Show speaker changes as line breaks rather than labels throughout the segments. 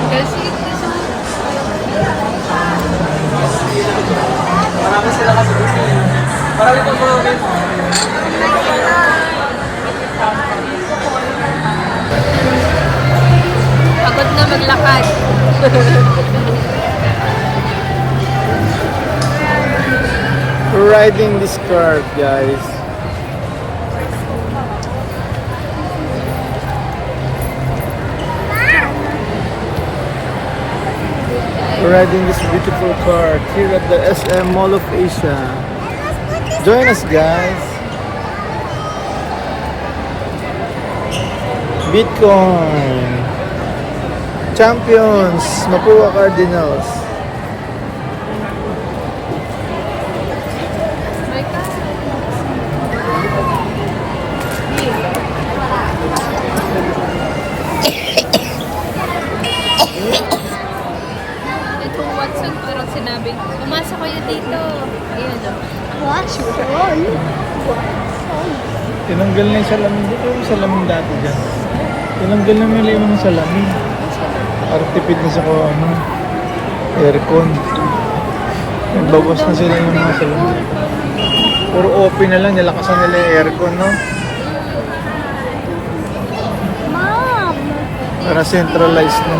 Kasi
Marami sila kasi gusto. Marami pang mga
pagod na maglakad.
Riding this car, guys. Riding this beautiful car here at the SM Mall of Asia. Join us, guys. Bitcoin champions, Mapua Cardinals.
Ito, Watson, parang sinabing, pumasok kayo dito. Ayun, no?
Tinanggal na yung salamin. Dito yung salamin dati dyan. Tinanggal na nila yung mga salamin. Artipid na sa aircon. Nagbawas na sila ng mga salamin. Puro open na lang, nilakasan nila yung aircon, no?
Mom!
Para centralized na.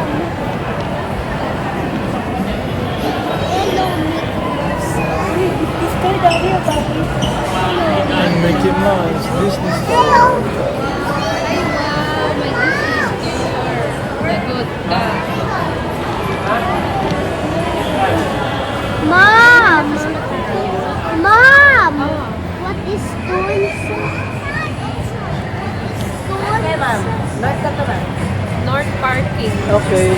And Mickey Mouse, Disney Store.
Mom! Mom! What is toys?
Okay, ma'am. North ka to, ma'am.
North Parking.
Okay.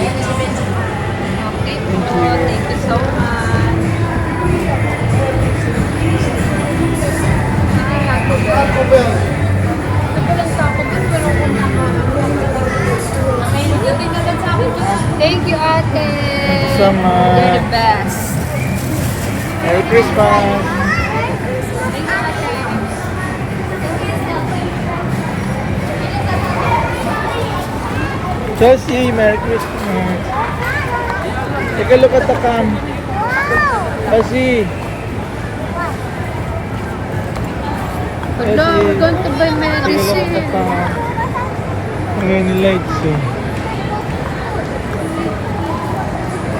Okay po. Thank you so much.
Ako ba?
Napalang sa ako, pero kung thank you, ate.
Thank you so much.
You're the best.
Merry Christmas! Chelsea, Merry Christmas! Take a look at the cam. Chelsea!
Hello, we're going to buy
Take a look at the
medicine.
cam. Ngayon yung lights eh.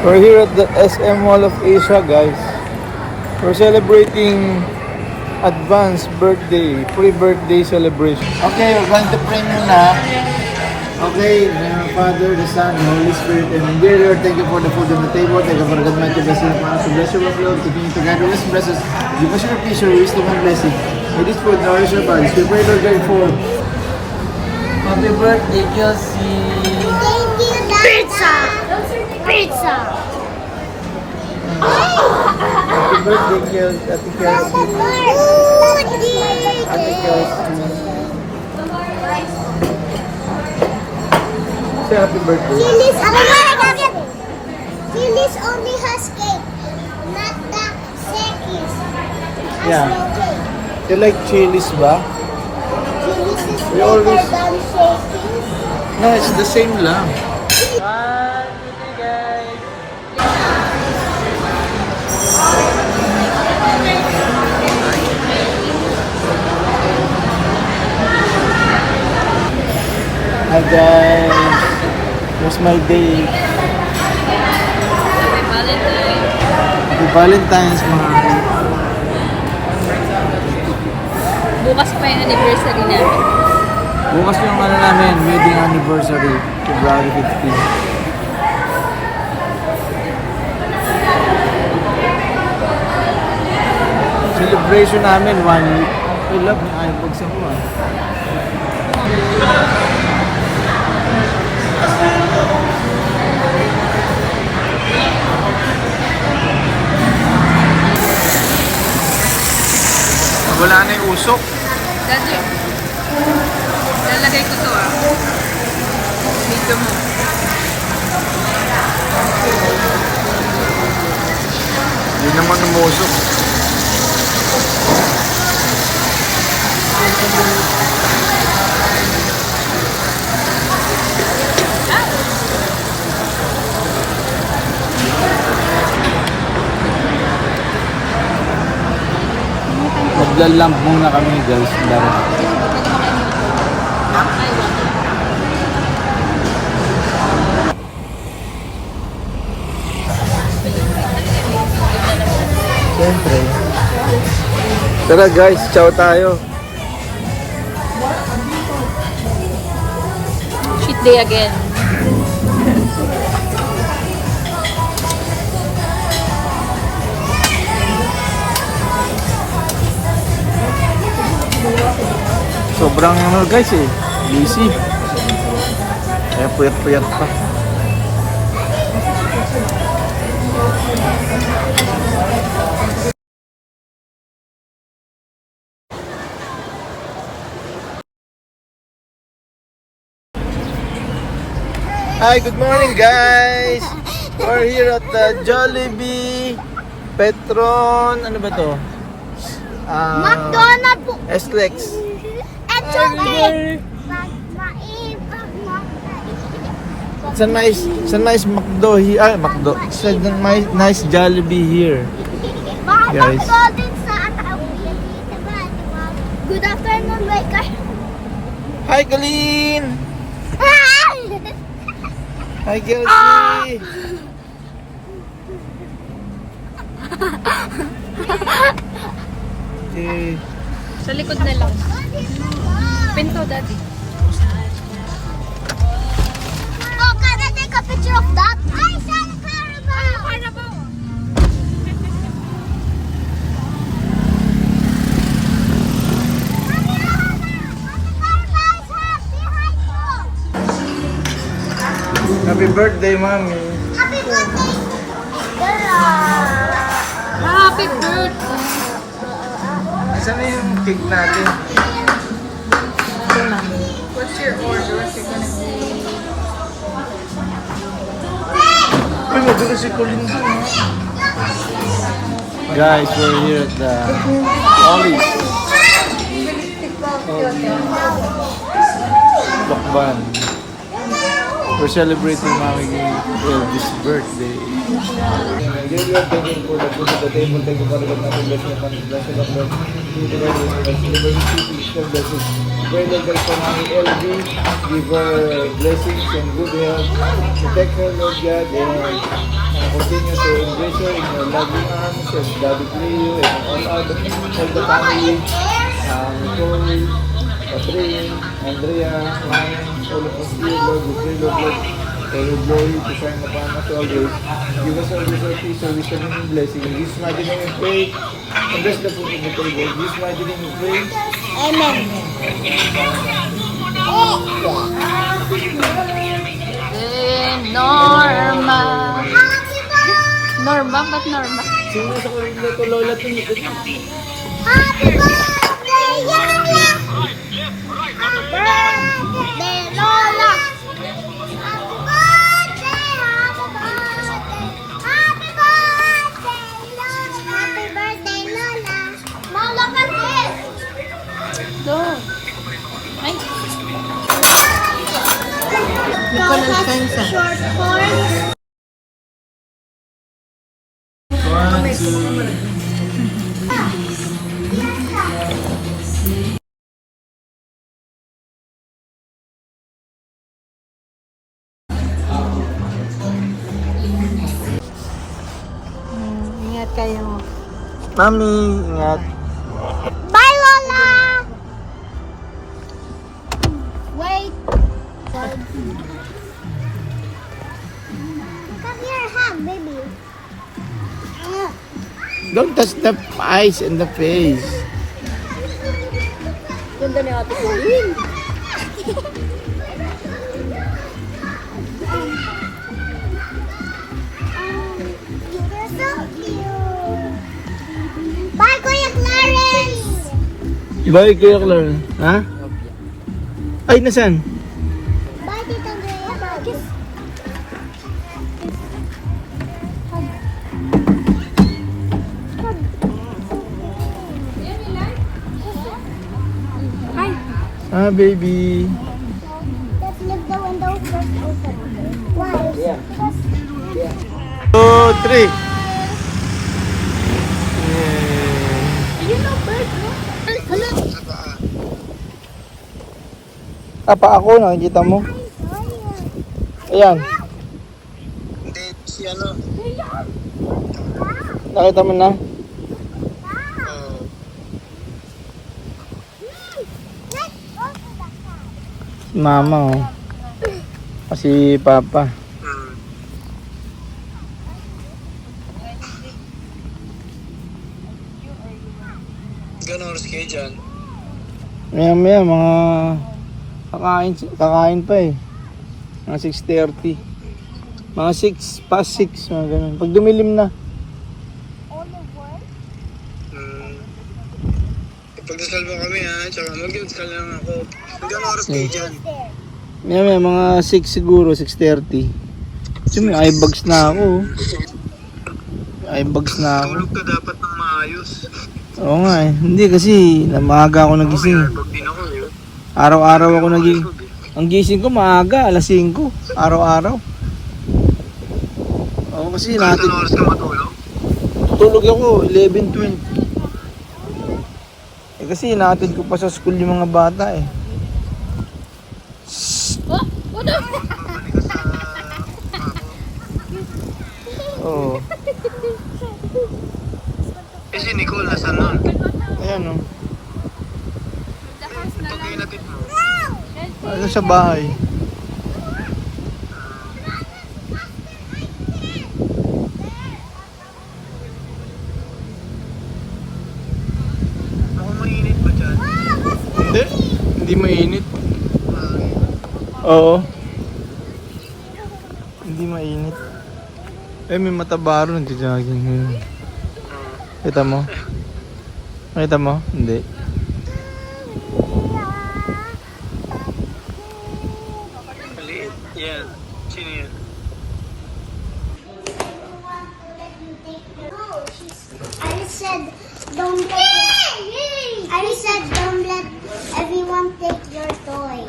We're here at the SM Mall of Asia, guys. We're celebrating advanced birthday, pre-birthday celebration. Okay, we're going to pray muna. Okay, in the name of the Father, the Son, the Holy Spirit, and dear Lord, thank you for the food on the table. Thank you for God Almighty blessing upon us. Bless your workload, continue to guide us, bless us. Give us your peace, your wisdom, and blessing. May this food nourish our bodies. We pray, Lord, going forward. Happy birthday, Kelsey!
Thank you, Pizza! Pizza!
Happy birthday, Kelsey! Ate Kelsey! Ate Kelsey! Say happy birthday!
Chili's only has cake, not the Shakey's. Has
Yeah.
no cake.
You like chilies ba?
Chili's is
We
better
always-
than Shakey's.
No, it's the same lang. Hi guys! It was my day.
Happy Valentine.
Happy Valentine's, mga
Bukas pa yung anniversary namin.
bukas yung namin, wedding anniversary, February 15. Celebration namin, 1 week. I love niya, ayaw pagsakuha. Wala na yung usok.
Daddy, lalagay ko to Video mo.
Hindi naman umusok. Maglalamp muna kami guys. Dapat. Siyempre. Tara guys, ciao tayo.
Cheat day again.
Sobrang ano guys eh, busy. Kaya puyat-puyat pa. Hi, good morning guys! We're here at the Jollibee Petron, ano ba to?
McDonald's po.
SLEX.
At chocolate.
San Mais McDo here. McDo. San nice Jollibee here. Guys.
Good afternoon, Waker.
Hi, Colleen!
Hi!
Hi, Kelsey! Okay.
Sa likod na lang. Pinto, daddy.
Oh, can I take a picture of that? Ay, Santa Carabao!
Happy birthday, Mommy!
Happy birthday!
Happy birthday!
Saan na yung cake natin?
What's your order? What's it gonna be?
Uy, magulo si Colleen dun, ha? Guys, we're here at the Ollie's. Lokban. We're celebrating Mami Elvis' birthday. Dear Lord, thank you for the food of the table. Thank you for the natin bless na pan bless of the blessings. Pray Lord God for Mami Elvis. Give her blessings and good health. Protect her, Lord God, and continue to embrace her in your loving arms and Daddy Cleo and all the family. Nicole, Catherine, Andrea, Ryan, all of us here, Lord, we pray, Lord, let your glory to shine upon us always. Give us always our peace, our wisdom, and blessing. In Jesus' mighty name we pray. And bless the food in the table. In Jesus' mighty name we pray.
Amen.
Norma.
Happy birthday!
Norma? Ba't Norma?
Sino sa kulit ko, Lola, ito?
Happy birthday, Yaya! Happy birthday, Lola! Happy birthday, happy birthday! Happy birthday, Lola! Happy birthday, Lola! Lola, kasi!
Doon. Ay,
Short horns.
One, two.
ingat kayo.
Mami, ingat.
Bye, Lola! Wait. Come here, hug, baby.
Don't touch the eyes and the face.
Ganda ni Ate Colleen.
You're so cute. Bye, Kuya Clarence!
Bye, Kuya Clarence. Ha? Ay, nasan?
Bye, Tita Andrea. Kiss.
Ah, baby.
Let's leave the window first open. Why? Because
2, 3. Yay.
You know Hala.
Pa ako, nakikita mo? Ayan.
Hindi, si ano.
Nakita mo na? Si Mama, oh. Kasi Papa.
Gano'n oras kayo dyan?
Maya, mga kakain pa eh. Mga 6:30. Mga 6, past 6, mga ganun. Pag dumilim na.
Pagdasal mo kami ha, tsaka mag-dasal lang ako. Gano'n oras kayo dyan?
Maya, mga 6 siguro, 6:30. Kasi may eyebags na ako. Eyebags na ako.
Tulog ka dapat ng maayos.
Oo nga eh. Hindi kasi, maaga ako nagising.
Pag din ako yun.
Araw-araw ako nagising. Ang gising ko maaga, alas 5. Araw-araw. Oo kasi natin.
Gano'n oras ka matulog?
Tutulog ako, 11, 12. Eh kasi natin ko pa sa school yung mga bata eh.
Oh, ano?
Babalik ka sa...
Oo.
Eh si Nicole, nasan nun?
Ayan o.
Pag kayo natin mo.
Ano sa bahay?
Ako mainit ba dyan?
Hindi. Hindi mainit. Oo. Hindi mainit. Eh may matabaro nagja-jogging ngayon. Kita mo? Kita mo? Hindi.
Maliit. Yan. Sino yan?
I said don't let everyone take your toy.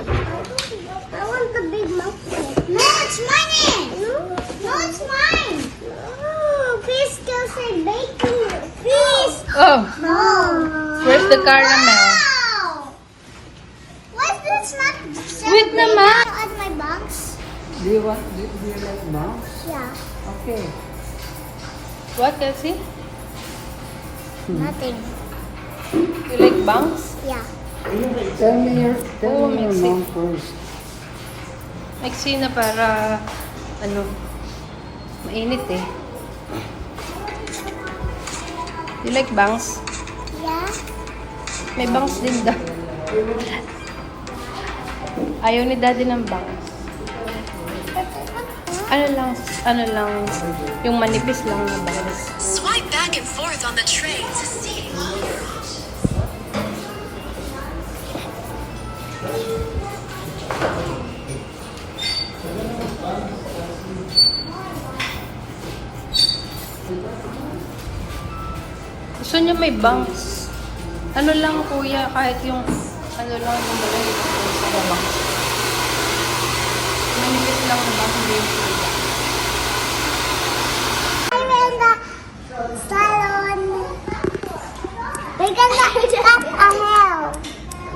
I want the big monkey. No, it's mine. No, it's mine. No, please still say bacon. Please.
Oh,
No.
where's the caramel?
Wow. Why is this not?
Wait naman.
At my box.
Do you like mouse?
Yeah.
Okay.
What, Elsie?
Nothing.
You like bangs?
Yeah.
Tell me your
Mexi.
mom first.
Maiksi na para, ano, mainit eh. You like bangs?
Yeah.
May bangs din daw. Ayaw ni daddy ng bangs. Ano lang, yung manipis lang na bangs.
Swipe back and forth on the tray to see.
Gusto niya may bangs. Ano lang kuya, kahit yung, ano lang yung malay sa bangs. Manipis lang na bangs, hindi yung kuya.
I'm in the salon. We're gonna cut a hair.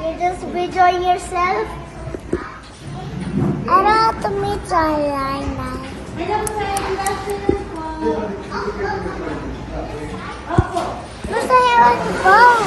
You just enjoy yourself. I don't have to meet your line now. Where's the hair on the bone?